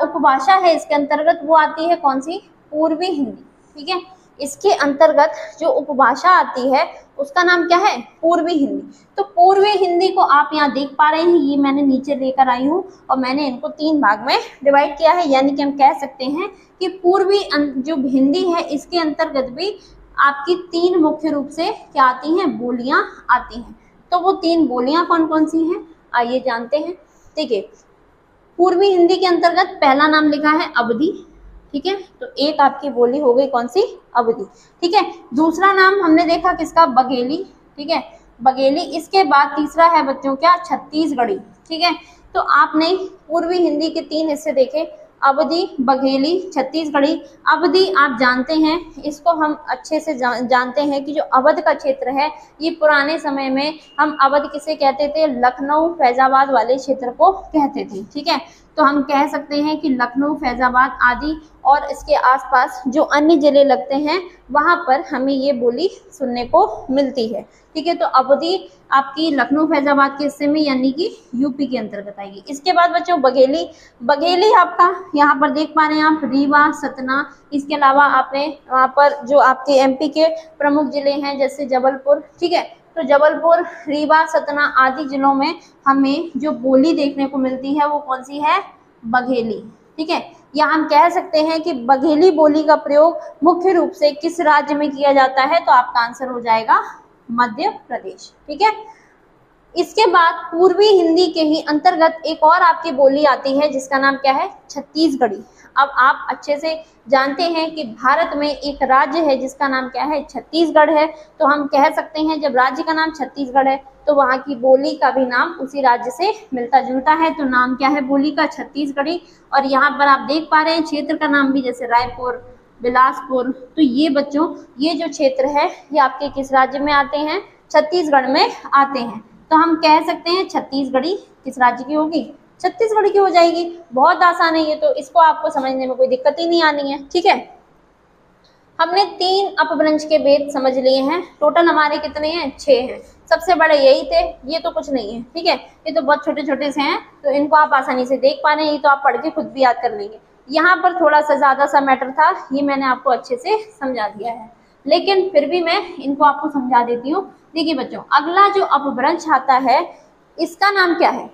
उपभाषा है इसके अंतर्गत वो आती है कौन सी? पूर्वी हिंदी, ठीक है। इसके अंतर्गत जो उपभाषा आती है उसका नाम क्या है? पूर्वी हिंदी। तो पूर्वी हिंदी को आप यहाँ देख पा रहे हैं, ये मैंने नीचे लेकर आई हूँ और मैंने इनको 3 भाग में डिवाइड किया है, यानी कि हम कह सकते हैं कि पूर्वी जो हिंदी है इसके अंतर्गत भी आपकी 3 मुख्य रूप से क्या आती हैं? बोलियां आती हैं। तो वो 3 बोलियां कौन कौन सी हैं आइए जानते हैं। देखिए पूर्वी हिंदी के अंतर्गत पहला नाम लिखा है अवधी, ठीक है। तो एक आपकी बोली हो गई कौन सी? अवधी, ठीक है। दूसरा नाम हमने देखा किसका? बघेली, ठीक है, बघेली। इसके बाद तीसरा है बच्चों क्या? छत्तीसगढ़ी, ठीक है। तो आपने पूर्वी हिंदी के 3 हिस्से देखे, अवधी, बघेली, छत्तीसगढ़ी। अवधी आप जानते हैं, इसको हम अच्छे से जानते हैं कि जो अवध का क्षेत्र है ये पुराने समय में हम अवध किसे कहते थे? लखनऊ, फैजाबाद वाले क्षेत्र को कहते थे, ठीक है। तो हम कह सकते हैं कि लखनऊ, फैजाबाद आदि और इसके आसपास जो अन्य जिले लगते हैं वहां पर हमें ये बोली सुनने को मिलती है। ठीक है, तो अवधी आपकी लखनऊ फैजाबाद के हिस्से में यानी कि यूपी के अंतर्गत आएगी। इसके बाद बच्चों बघेली, बघेली आपका यहाँ पर देख पा रहे हैं आप, रीवा, सतना, इसके अलावा आपने वहाँ पर जो आपके एमपी के प्रमुख जिले हैं जैसे जबलपुर, ठीक है, तो जबलपुर, रीवा, सतना आदि जिलों में हमें जो बोली देखने को मिलती है वो कौन सी है? बघेली। ठीक है, या हम कह सकते हैं कि बघेली बोली का प्रयोग मुख्य रूप से किस राज्य में किया जाता है? तो आपका आंसर हो जाएगा मध्य प्रदेश। ठीक है, इसके बाद पूर्वी हिंदी के ही अंतर्गत एक और आपकी बोली आती है जिसका नाम क्या है? छत्तीसगढ़ी। अब आप अच्छे से जानते हैं कि भारत में एक राज्य है जिसका नाम क्या है? छत्तीसगढ़ है। तो हम कह सकते हैं जब राज्य का नाम छत्तीसगढ़ है तो वहाँ की बोली का भी नाम उसी राज्य से मिलता जुलता है। तो नाम क्या है बोली का? छत्तीसगढ़ी। और यहाँ पर आप देख पा रहे हैं क्षेत्र का नाम भी, जैसे रायपुर, बिलासपुर। तो ये बच्चों ये जो क्षेत्र है ये आपके किस राज्य में आते हैं? छत्तीसगढ़ में आते हैं। तो हम कह सकते हैं छत्तीसगढ़ी किस राज्य की होगी? छत्तीसगढ़ की हो जाएगी। बहुत आसान है ये, तो इसको आपको समझने में कोई दिक्कत ही नहीं आनी है। ठीक है, हमने 3 अपभ्रंश के भेद समझ लिए हैं। टोटल हमारे कितने हैं? 6 हैं। सबसे बड़े यही थे, ये तो कुछ नहीं है। ठीक है, ये तो बहुत छोटे छोटे से हैं, तो इनको आप आसानी से देख पा रहे हैं। ये तो आप पढ़ के खुद भी याद कर लेंगे। यहाँ पर थोड़ा सा ज्यादा सा मैटर था, ये मैंने आपको अच्छे से समझा दिया है, लेकिन फिर भी मैं इनको आपको समझा देती हूँ। देखिए बच्चों, अगला जो अपभ्रंश आता है इसका नाम क्या है?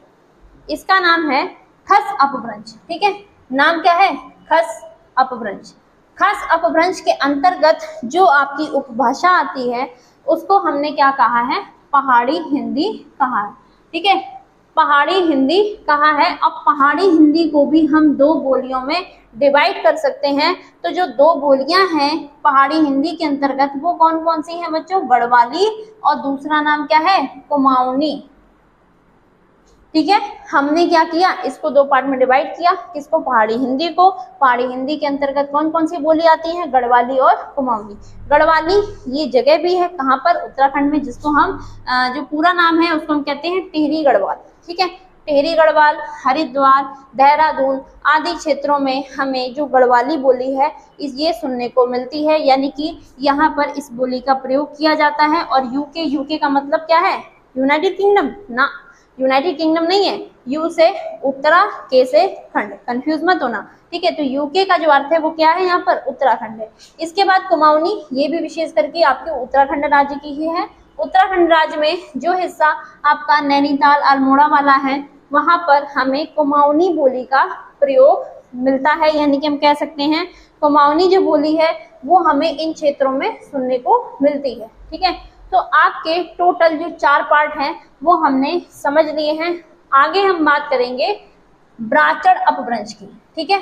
इसका नाम है खस अपभ्रंश। ठीक है, नाम क्या है? खस अपभ्रंश। खस अपभ्रंश के अंतर्गत जो आपकी उपभाषा आती है उसको हमने क्या कहा है? पहाड़ी हिंदी कहा है। ठीक है, पहाड़ी हिंदी कहा है। अब पहाड़ी हिंदी को भी हम 2 बोलियों में डिवाइड कर सकते हैं। तो जो 2 बोलियां हैं पहाड़ी हिंदी के अंतर्गत वो कौन कौन सी हैं बच्चों? गढ़वाली और दूसरा नाम क्या है? कुमाऊनी। ठीक है, हमने क्या किया? इसको 2 पार्ट में डिवाइड किया। किसको? पहाड़ी हिंदी को। पहाड़ी हिंदी के अंतर्गत कौन कौन सी बोली आती हैं? गढ़वाली और कुमाऊनी। गढ़वाली ये जगह भी है कहाँ पर? उत्तराखंड में, जिसको हम जो पूरा नाम है उसको हम कहते हैं टिहरी गढ़वाल। ठीक है, टिहरी गढ़वाल, हरिद्वार, देहरादून आदि क्षेत्रों में हमें जो गढ़वाली बोली है ये सुनने को मिलती है, यानी कि यहाँ पर इस बोली का प्रयोग किया जाता है। और यूके, यूके का मतलब क्या है? यूनाइटेड किंगडम ना, यूनाइटेड किंगडम नहीं है। यू से उत्तरा, के से खंड, कंफ्यूज मत होना। ठीक है, तो यूके का जो अर्थ है वो क्या है? यहाँ पर उत्तराखंड है। इसके बाद कुमाऊनी, ये भी विशेष करके आपके उत्तराखंड राज्य की ही है। उत्तराखंड राज्य में जो हिस्सा आपका नैनीताल, अल्मोड़ा वाला है वहां पर हमें कुमाऊनी बोली का प्रयोग मिलता है, यानी कि हम कह सकते हैं कुमाऊनी जो बोली है वो हमें इन क्षेत्रों में सुनने को मिलती है। ठीक है, तो आपके टोटल जो 4 पार्ट हैं वो हमने समझ लिए हैं। आगे हम बात करेंगे ब्राचड़ अपभ्रंश की। ठीक है,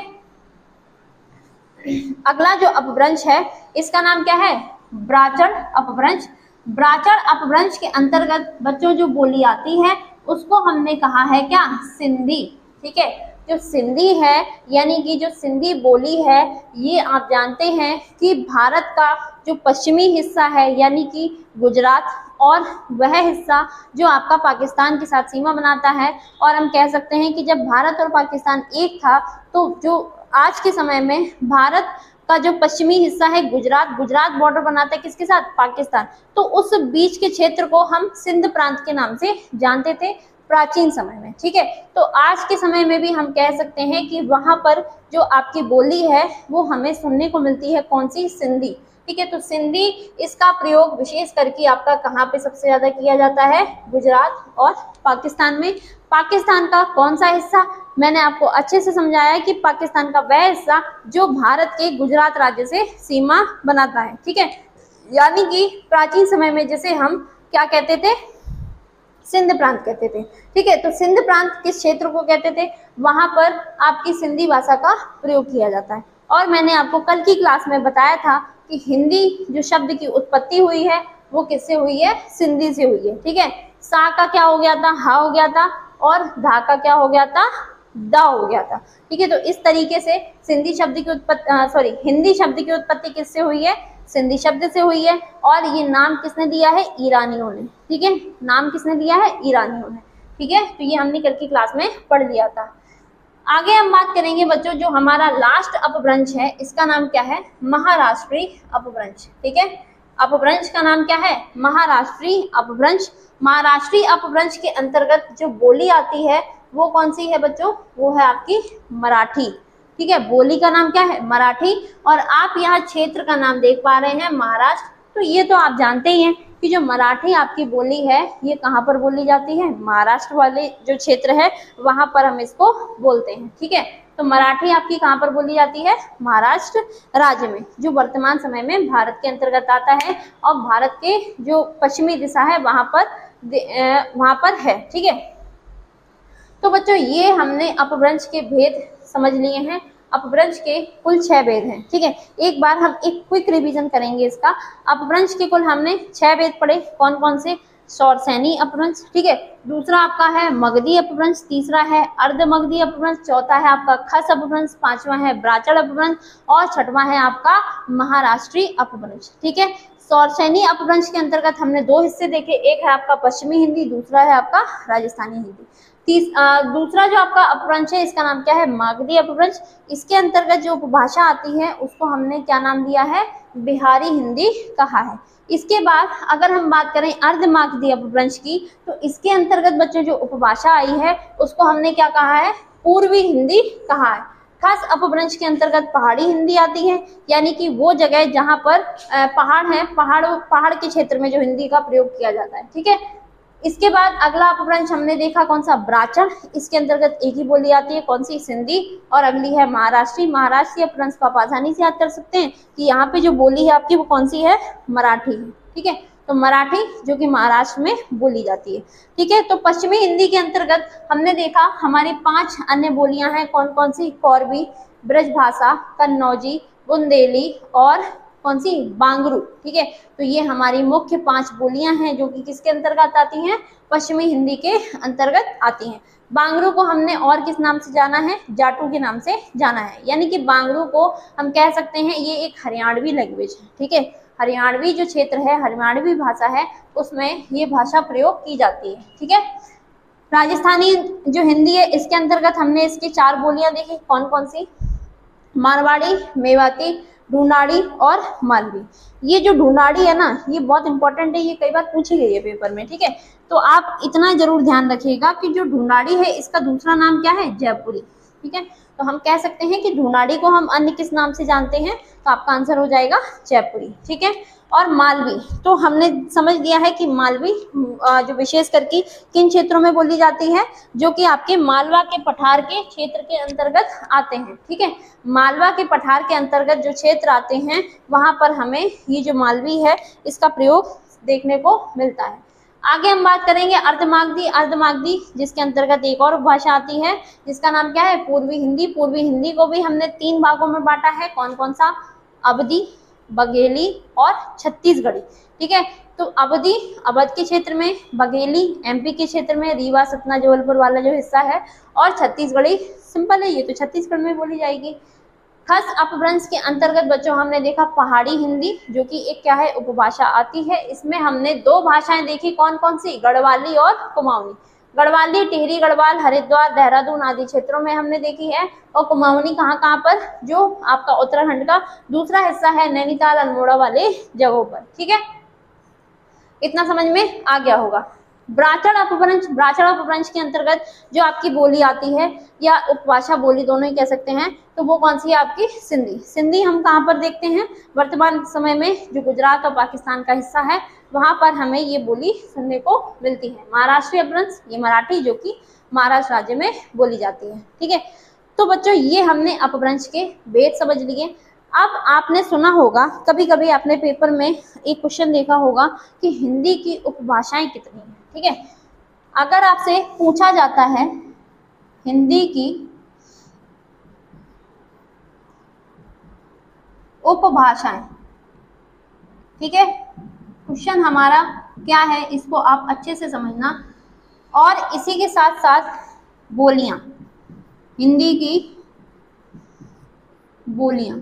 अगला जो अपभ्रंश है इसका नाम क्या है? ब्राचड़ अपभ्रंश। ब्राचड़ अपभ्रंश के अंतर्गत बच्चों जो बोली आती है उसको हमने कहा है क्या? सिंधी। ठीक है, जो सिंधी है यानी कि जो सिंधी बोली है ये आप जानते हैं कि भारत का जो पश्चिमी हिस्सा है यानी कि गुजरात और वह हिस्सा जो आपका पाकिस्तान के साथ सीमा बनाता है। और हम कह सकते हैं कि जब भारत और पाकिस्तान एक था तो जो आज के समय में भारत का जो पश्चिमी हिस्सा है गुजरात, गुजरात बॉर्डर बनाता है किसके साथ? पाकिस्तान। तो उस बीच के क्षेत्र को हम सिंध प्रांत के नाम से जानते थे प्राचीन समय में। ठीक है, तो आज के समय में भी हम कह सकते हैं कि वहां पर जो आपकी बोली है वो हमें सुनने को मिलती है, कौन सी? सिंधी। ठीक है, तो सिंधी इसका प्रयोग विशेष करके आपका कहाँ पे सबसे ज्यादा किया जाता है? गुजरात और पाकिस्तान में। पाकिस्तान का कौन सा हिस्सा? मैंने आपको अच्छे से समझाया है कि पाकिस्तान का वह हिस्सा जो भारत के गुजरात राज्य से सीमा बनाता है। ठीक है, यानी कि प्राचीन समय में जैसे हम क्या कहते थे? सिंध प्रांत कहते थे। ठीक है, तो सिंध प्रांत किस क्षेत्र को कहते थे? वहां पर आपकी सिंधी भाषा का प्रयोग किया जाता है। और मैंने आपको कल की क्लास में बताया था कि हिंदी जो शब्द की उत्पत्ति हुई है वो किससे हुई है? सिंधी से हुई है। ठीक है, सा का क्या हो गया था? हा हो गया था। और धा का क्या हो गया था? दा हो गया था। ठीक है, तो इस तरीके से सिंधी शब्द की उत्पत्ति हिंदी शब्द की उत्पत्ति किससे हुई है? सिंधी शब्द से हुई है। और ये नाम किसने दिया है? ईरानियों ने। ठीक है, नाम किसने दिया है? ईरानियों ने। ठीक है, तो ये हमने कल की क्लास में पढ़ लिया था। आगे हम बात करेंगे बच्चों, जो हमारा लास्ट अपभ्रंश है इसका नाम क्या है, महाराष्ट्रीय अपभ्रंश। ठीक है, अपभ्रंश का नाम क्या है, महाराष्ट्रीय अपभ्रंश। महाराष्ट्रीय अपभ्रंश के अंतर्गत जो बोली आती है वो कौन सी है बच्चों, वो है आपकी मराठी। ठीक है, बोली का नाम क्या है, मराठी। और आप यहाँ क्षेत्र का नाम देख पा रहे हैं महाराष्ट्र। तो ये तो आप जानते ही हैं कि जो मराठी आपकी बोली है ये कहाँ पर बोली जाती है, महाराष्ट्र वाले जो क्षेत्र है वहां पर हम इसको बोलते हैं। ठीक है, तो मराठी आपकी कहाँ पर बोली जाती है, महाराष्ट्र राज्य में, जो वर्तमान समय में भारत के अंतर्गत आता है और भारत के जो पश्चिमी दिशा है वहां पर है। ठीक है, तो बच्चों ये हमने अपभ्रंश के भेद समझ लिए हैं। अपभ्रंश के कुल 6 भेद हैं। ठीक है, एक बार हम एक क्विक रिवीजन करेंगे इसका। अपभ्रंश के कुल हमने 6 भेद पढ़े, कौन कौन से, शौरसेनी अपभ्रंश। ठीक है, दूसरा आपका है मगधी अपभ्रंश, तीसरा है अर्धमगधी अपभ्रंश, चौथा है आपका खस अपभ्रंश, पांचवा है ब्राचड़ अपभ्रंश और छठवां है आपका महाराष्ट्रीय अपभ्रंश। ठीक है, शौरसेनी अपभ्रंश के अंतर्गत हमने 2 हिस्से देखे, एक है आपका पश्चिमी हिंदी, दूसरा है आपका राजस्थानी हिंदी। दूसरा जो आपका अपभ्रंश है इसका नाम क्या है, मगधी अपभ्रंश। इसके अंतर्गत जो उपभाषा आती है उसको हमने क्या नाम दिया है, बिहारी हिंदी कहा है। इसके बाद अगर हम बात करें अर्धमागधी अपभ्रंश की, तो इसके अंतर्गत बच्चों जो उपभाषा आई है उसको हमने क्या कहा है, पूर्वी हिंदी कहा है। खास अपभ्रंश के अंतर्गत पहाड़ी हिंदी आती है, यानी कि वो जगह जहां पर पहाड़ है, पहाड़ के क्षेत्र में जो हिंदी का प्रयोग किया जाता है। ठीक है, इसके बाद अगला अपभ्रंश हमने देखा कौन सा, ब्राचड़। इसके अंतर्गत एक ही बोली आती है, कौन सी, सिंधी। और अगली है महाराष्ट्री। महाराष्ट्रीय अपभ्रंश को आप आसानी से याद कर सकते हैं कि यहाँ पे जो बोली है आपकी वो कौन सी है, मराठी है। ठीक है, तो मराठी जो कि महाराष्ट्र में बोली जाती है। ठीक है, तो पश्चिमी हिंदी के अंतर्गत हमने देखा हमारी 5 अन्य बोलियां हैं, कौन कौन सी, कौरवी, ब्रजभाषा, कन्नौजी, बुंदेली और कौन सी, बांगरू। ठीक है, तो ये हमारी मुख्य 5 बोलियां हैं जो कि किसके अंतर्गत आती हैं, पश्चिमी हिंदी के अंतर्गत आती हैं। बांगरू को हमने और किस नाम से जाना है, जाटू के नाम से जाना है, यानी कि बांगरू को हम कह सकते हैं ये एक हरियाणवी लैंग्वेज है। ठीक है, हरियाणवी जो क्षेत्र है, हरियाणवी भाषा है, उसमें ये भाषा प्रयोग की जाती है। ठीक है, राजस्थानी जो हिंदी है इसके अंतर्गत हमने इसकी 4 बोलियां देखी, कौन कौन सी, मारवाड़ी, मेवाती, ढूंढाड़ी और मालवी। ये जो ढूंढाड़ी है ना, ये बहुत इंपॉर्टेंट है, ये कई बार पूछी गई है पेपर में। ठीक है, तो आप इतना जरूर ध्यान रखिएगा कि जो ढूंढाड़ी है इसका दूसरा नाम क्या है, जयपुरी। ठीक है, तो हम कह सकते हैं कि ढूंढाड़ी को हम अन्य किस नाम से जानते हैं, तो आपका आंसर हो जाएगा जयपुरी। ठीक है, और मालवी तो हमने समझ लिया है कि मालवी जो विशेष करके किन क्षेत्रों में बोली जाती है, जो कि आपके मालवा के पठार के क्षेत्र के अंतर्गत आते हैं। ठीक है, मालवा के पठार के अंतर्गत जो क्षेत्र आते हैं वहां पर हमें ये जो मालवी है इसका प्रयोग देखने को मिलता है। आगे हम बात करेंगे अर्धमागधी। अर्धमागधी जिसके अंतर्गत एक और भाषा आती है जिसका नाम क्या है, पूर्वी हिंदी। पूर्वी हिंदी को भी हमने 3 भागों में बांटा है, कौन कौन सा, अवधी, बघेली और छत्तीसगढ़ी। ठीक है, तो अवध के क्षेत्र में, बघेली एमपी के क्षेत्र में, रीवा, सतना, जबलपुर वाला जो हिस्सा है, और छत्तीसगढ़ी सिंपल है, ये तो छत्तीसगढ़ में बोली जाएगी। खस अपभ्रंश के अंतर्गत बच्चों हमने देखा पहाड़ी हिंदी, जो कि एक क्या है, उपभाषा आती है। इसमें हमने 2 भाषाएं देखी, कौन कौन सी, गढ़वाली और कुमाऊनी। गढ़वाली टिहरी गढ़वाल, हरिद्वार, देहरादून आदि क्षेत्रों में हमने देखी है, और कुमाऊनी कहाँ पर, जो आपका उत्तराखंड का दूसरा हिस्सा है, नैनीताल, अल्मोड़ा वाले जगहों पर। ठीक है, इतना समझ में आ गया होगा। ब्राचड़ अपभ्रंश के अंतर्गत जो आपकी बोली आती है, या उपभाषा बोली दोनों ही कह सकते हैं, तो वो कौन सी है आपकी, सिंधी। सिंधी हम कहाँ पर देखते हैं, वर्तमान समय में जो गुजरात और पाकिस्तान का हिस्सा है वहां पर हमें ये बोली सुनने को मिलती है। महाराष्ट्रीय अपभ्रंश ये मराठी, जो कि महाराष्ट्र राज्य में बोली जाती है। ठीक है, तो बच्चों ये हमने अपभ्रंश के भेद समझ लिए। अब आपने सुना होगा, कभी कभी आपने पेपर में एक क्वेश्चन देखा होगा कि हिंदी की उपभाषाएं कितनी हैं। ठीक है, अगर आपसे पूछा जाता है हिंदी की उपभाषाएं, ठीक है, क्वेश्चन हमारा क्या है इसको आप अच्छे से समझना, और इसी के साथ साथ बोलियां, हिंदी की बोलियां।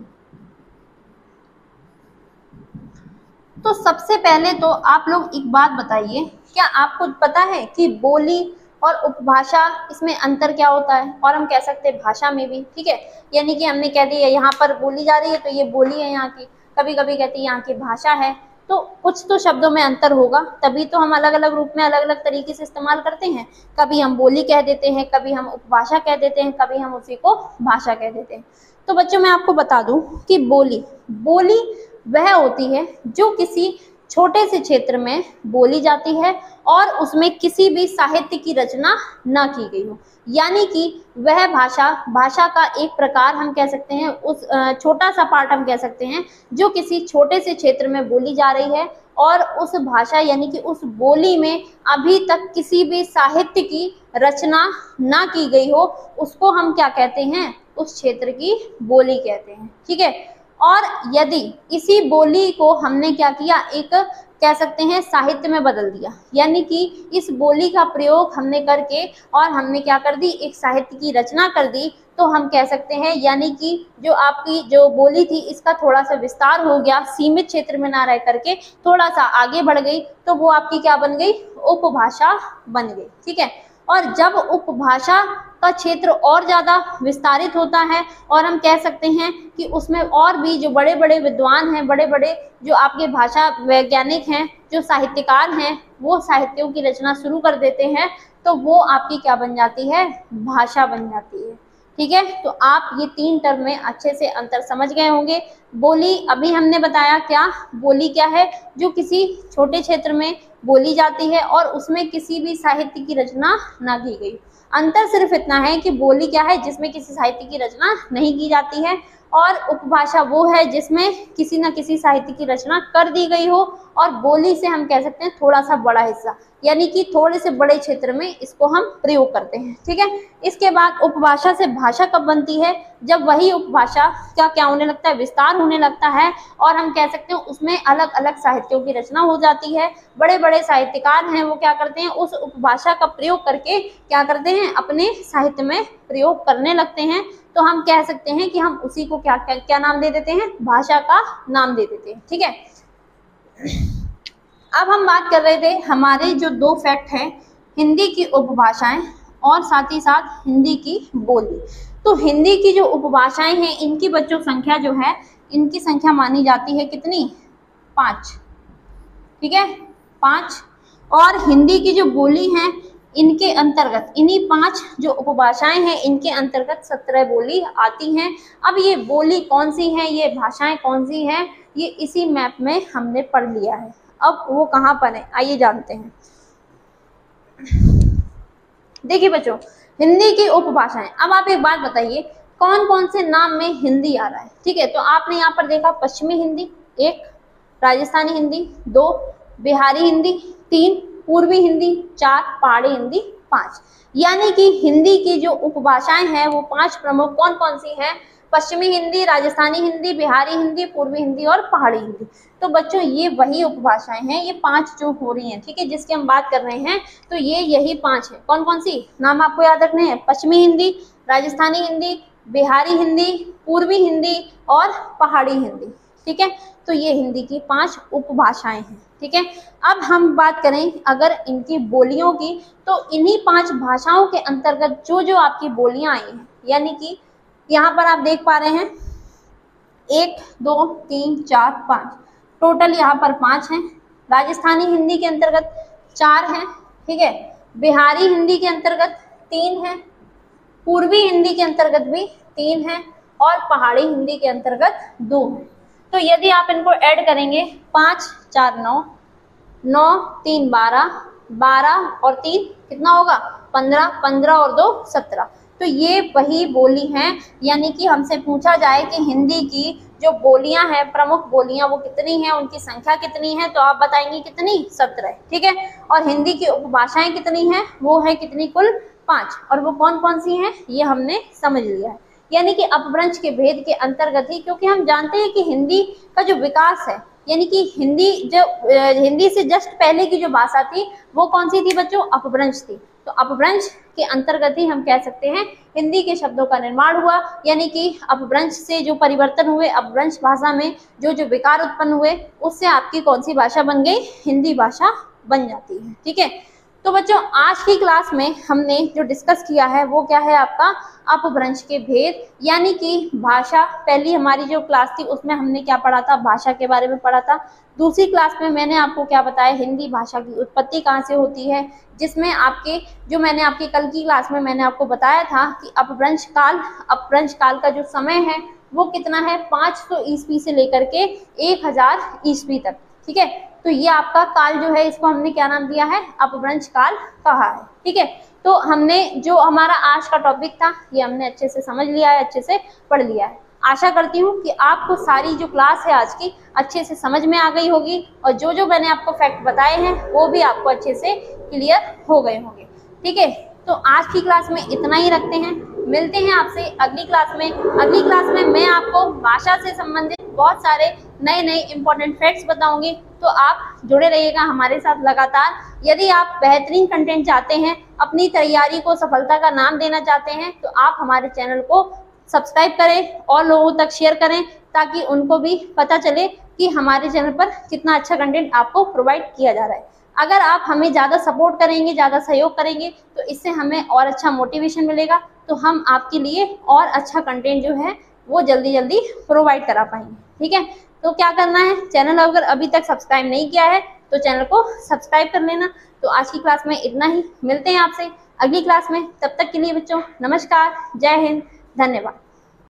तो सबसे पहले तो आप लोग एक बात बताइए, क्या आपको पता है कि बोली और उपभाषा, इसमें अंतर क्या होता है, और हम कह सकते हैं भाषा में भी, ठीक है। यानी कि हमने कह दिया यहाँ पर बोली जा रही है तो ये बोली है यहाँ की, कभी कभी कहते हैं यहाँ की भाषा है, तो कुछ तो शब्दों में अंतर होगा, तभी तो हम अलग अलग रूप में अलग अलग तरीके से इस्तेमाल करते हैं। कभी हम बोली कह देते हैं, कभी हम उपभाषा कह देते हैं, कभी हम उसी को भाषा कह देते हैं। तो बच्चों मैं आपको बता दूं कि बोली वह होती है जो किसी छोटे से क्षेत्र में बोली जाती है और उसमें किसी भी साहित्य की रचना ना की गई हो। यानी कि वह भाषा का एक प्रकार हम कह सकते हैं, उस छोटा सा पार्ट हम कह सकते हैं जो किसी छोटे से क्षेत्र में बोली जा रही है और उस भाषा यानी कि उस बोली में अभी तक किसी भी साहित्य की रचना ना की गई हो, उसको हम क्या कहते हैं, उस क्षेत्र की बोली कहते हैं, ठीक है। और यदि इसी बोली को हमने क्या किया, एक कह सकते हैं साहित्य में बदल दिया, यानी कि इस बोली का प्रयोग हमने करके और हमने क्या कर दी, एक साहित्य की रचना कर दी, तो हम कह सकते हैं यानी कि जो आपकी जो बोली थी इसका थोड़ा सा विस्तार हो गया, सीमित क्षेत्र में ना रह करके थोड़ा सा आगे बढ़ गई, तो वो आपकी क्या बन गई, उपभाषा बन गई, ठीक है। और जब उपभाषा का क्षेत्र और ज़्यादा विस्तारित होता है और हम कह सकते हैं कि उसमें और भी जो बड़े बड़े विद्वान हैं, बड़े बड़े जो आपके भाषा वैज्ञानिक हैं, जो साहित्यकार हैं, वो साहित्यों की रचना शुरू कर देते हैं, तो वो आपकी क्या बन जाती है, भाषा बन जाती है, ठीक है। तो आप ये 3 टर्म में अच्छे से अंतर समझ गए होंगे। बोली अभी हमने बताया, क्या बोली क्या है, जो किसी छोटे क्षेत्र में बोली जाती है और उसमें किसी भी साहित्य की रचना ना की गई। अंतर सिर्फ इतना है कि बोली क्या है, जिसमें किसी साहित्य की रचना नहीं की जाती है, और उपभाषा वो है जिसमें किसी न किसी साहित्य की रचना कर दी गई हो, और बोली से हम कह सकते हैं थोड़ा सा बड़ा हिस्सा, यानी कि थोड़े से बड़े क्षेत्र में इसको हम प्रयोग करते हैं, ठीक है। इसके बाद उपभाषा से भाषा कब बनती है, जब वही उपभाषा का क्या होने लगता है, विस्तार होने लगता है, और हम कह सकते हैं उसमें अलग अलग साहित्यों की रचना हो जाती है। बड़े बड़े साहित्यकार हैं, वो क्या करते हैं, उस उपभाषा का प्रयोग करके क्या करते हैं, अपने साहित्य में प्रयोग करने लगते हैं। तो हम कह सकते हैं कि हम उसी को क्या क्या, क्या नाम दे देते हैं, भाषा का नाम दे देते हैं, ठीक है। अब हम बात कर रहे थे हमारे जो 2 फैक्ट हैं, हिंदी की उपभाषाएं और साथ ही साथ हिंदी की बोली। तो हिंदी की जो उपभाषाएं हैं, इनकी बच्चों संख्या जो है, इनकी संख्या मानी जाती है कितनी, 5, ठीक है, 5। और हिंदी की जो बोली हैं, इनके अंतर्गत इन्हीं 5 जो उपभाषाएं हैं, इनके अंतर्गत 17 बोली आती हैं। अब ये बोली कौन सी है, ये भाषाएं कौन सी हैं, ये इसी मैप में हमने पढ़ लिया है। अब वो कहाँ पर है, आइए जानते हैं। देखिए बच्चों, हिंदी की उपभाषाएं, अब आप एक बात बताइए, कौन कौन से नाम में हिंदी आ रहा है, ठीक है। तो आपने यहाँ पर देखा पश्चिमी हिंदी 1, राजस्थानी हिंदी 2, बिहारी हिंदी 3, पूर्वी हिंदी 4, पहाड़ी हिंदी 5। यानी कि हिंदी की जो उपभाषाएं हैं वो 5 प्रमुख कौन कौन सी हैं, पश्चिमी हिंदी, राजस्थानी हिंदी, बिहारी हिंदी, पूर्वी हिंदी और पहाड़ी हिंदी। तो बच्चों ये वही उपभाषाएं हैं, ये 5 जो हो रही हैं, ठीक है, जिसकी हम बात कर रहे हैं, तो ये यही 5 है। कौन कौन सी, नाम आपको याद रखने हैं, पश्चिमी हिंदी, राजस्थानी हिंदी, बिहारी हिंदी, पूर्वी हिंदी और पहाड़ी हिंदी, ठीक है। तो ये हिंदी की 5 उपभाषाएं हैं, ठीक है। अब हम बात करें अगर इनकी बोलियों की, तो इन्हीं 5 भाषाओं के अंतर्गत जो जो आपकी बोलियां आई हैं, यानी कि यहाँ पर आप देख पा रहे हैं 1 2 3 4 5, टोटल यहाँ पर 5 हैं। राजस्थानी हिंदी के अंतर्गत 4 हैं, ठीक है, बिहारी हिंदी के अंतर्गत 3 हैं, पूर्वी हिंदी के अंतर्गत भी 3 हैं और पहाड़ी हिंदी के अंतर्गत 2 हैं। तो यदि आप इनको ऐड करेंगे, 5 4 9, 9 3 12, 12 और 3 कितना होगा, 15, 15 और 2 17। तो ये वही बोली हैं, यानी कि हमसे पूछा जाए कि हिंदी की जो बोलियां हैं, प्रमुख बोलियां, वो कितनी हैं, उनकी संख्या कितनी है, तो आप बताएंगे कितनी, 17, ठीक है। और हिंदी की उपभाषाएं कितनी हैं, वो है कितनी, कुल 5। और वो कौन कौन सी हैं, ये हमने समझ लिया है। यानी कि अपभ्रंश के भेद के अंतर्गत ही, क्योंकि हम जानते हैं कि हिंदी का जो विकास है, यानी कि हिंदी से जस्ट पहले की जो भाषा थी वो कौन सी थी बच्चों, अपभ्रंश थी। तो अपभ्रंश के अंतर्गत ही हम कह सकते हैं हिंदी के शब्दों का निर्माण हुआ, यानी कि अपभ्रंश से जो परिवर्तन हुए, अपभ्रंश भाषा में जो जो विकार उत्पन्न हुए, उससे आपकी कौन सी भाषा बन गई, हिंदी भाषा बन जाती है, ठीक है। तो बच्चों आज की क्लास में हमने जो डिस्कस किया है वो क्या है, आपका अपभ्रंश के भेद, यानी कि भाषा। पहली हमारी जो क्लास थी उसमें हमने क्या पढ़ा था, भाषा के बारे में पढ़ा था। दूसरी क्लास में मैंने आपको क्या बताया, हिंदी भाषा की उत्पत्ति कहाँ से होती है, जिसमें मैंने आपकी कल की क्लास में मैंने आपको बताया था कि अपभ्रंश काल का जो समय है वो कितना है, 500 ईस्वी से लेकर के 1000 ईस्वी तक। ठीक है, तो ये आपका काल जो है इसको हमने क्या नाम दिया है, अपभ्रंश काल कहा है। ठीक है, तो हमने जो हमारा आज का टॉपिक था ये हमने अच्छे से समझ लिया है, अच्छे से पढ़ लिया है। आशा करती हूँ कि आपको सारी जो क्लास है आज की अच्छे से समझ में आ गई होगी और जो जो मैंने आपको फैक्ट बताए हैं वो भी आपको अच्छे से क्लियर हो गए होंगे। ठीक है, तो आज की क्लास में इतना ही रखते हैं, मिलते हैं आपसे अगली क्लास में। अगली क्लास में मैं आपको भाषा से संबंधित बहुत सारे नए नए इंपॉर्टेंट फैक्ट्स बताऊंगी, तो आप जुड़े रहिएगा हमारे साथ लगातार। यदि आप बेहतरीन कंटेंट चाहते हैं, अपनी तैयारी को सफलता का नाम देना चाहते हैं, तो आप हमारे चैनल को सब्सक्राइब करें और लोगों तक शेयर करें, ताकि उनको भी पता चले कि हमारे चैनल पर कितना अच्छा कंटेंट आपको प्रोवाइड किया जा रहा है। अगर आप हमें ज़्यादा सपोर्ट करेंगे, ज़्यादा सहयोग करेंगे, तो इससे हमें और अच्छा मोटिवेशन मिलेगा, तो हम आपके लिए और अच्छा कंटेंट जो है वो जल्दी जल्दी प्रोवाइड करा पाएंगे। ठीक है, तो क्या करना है, चैनल अगर अभी तक सब्सक्राइब नहीं किया है तो चैनल को सब्सक्राइब कर लेना। तो आज की क्लास में इतना ही, मिलते हैं आपसे अगली क्लास में। तब तक के लिए बच्चों नमस्कार, जय हिंद, धन्यवाद।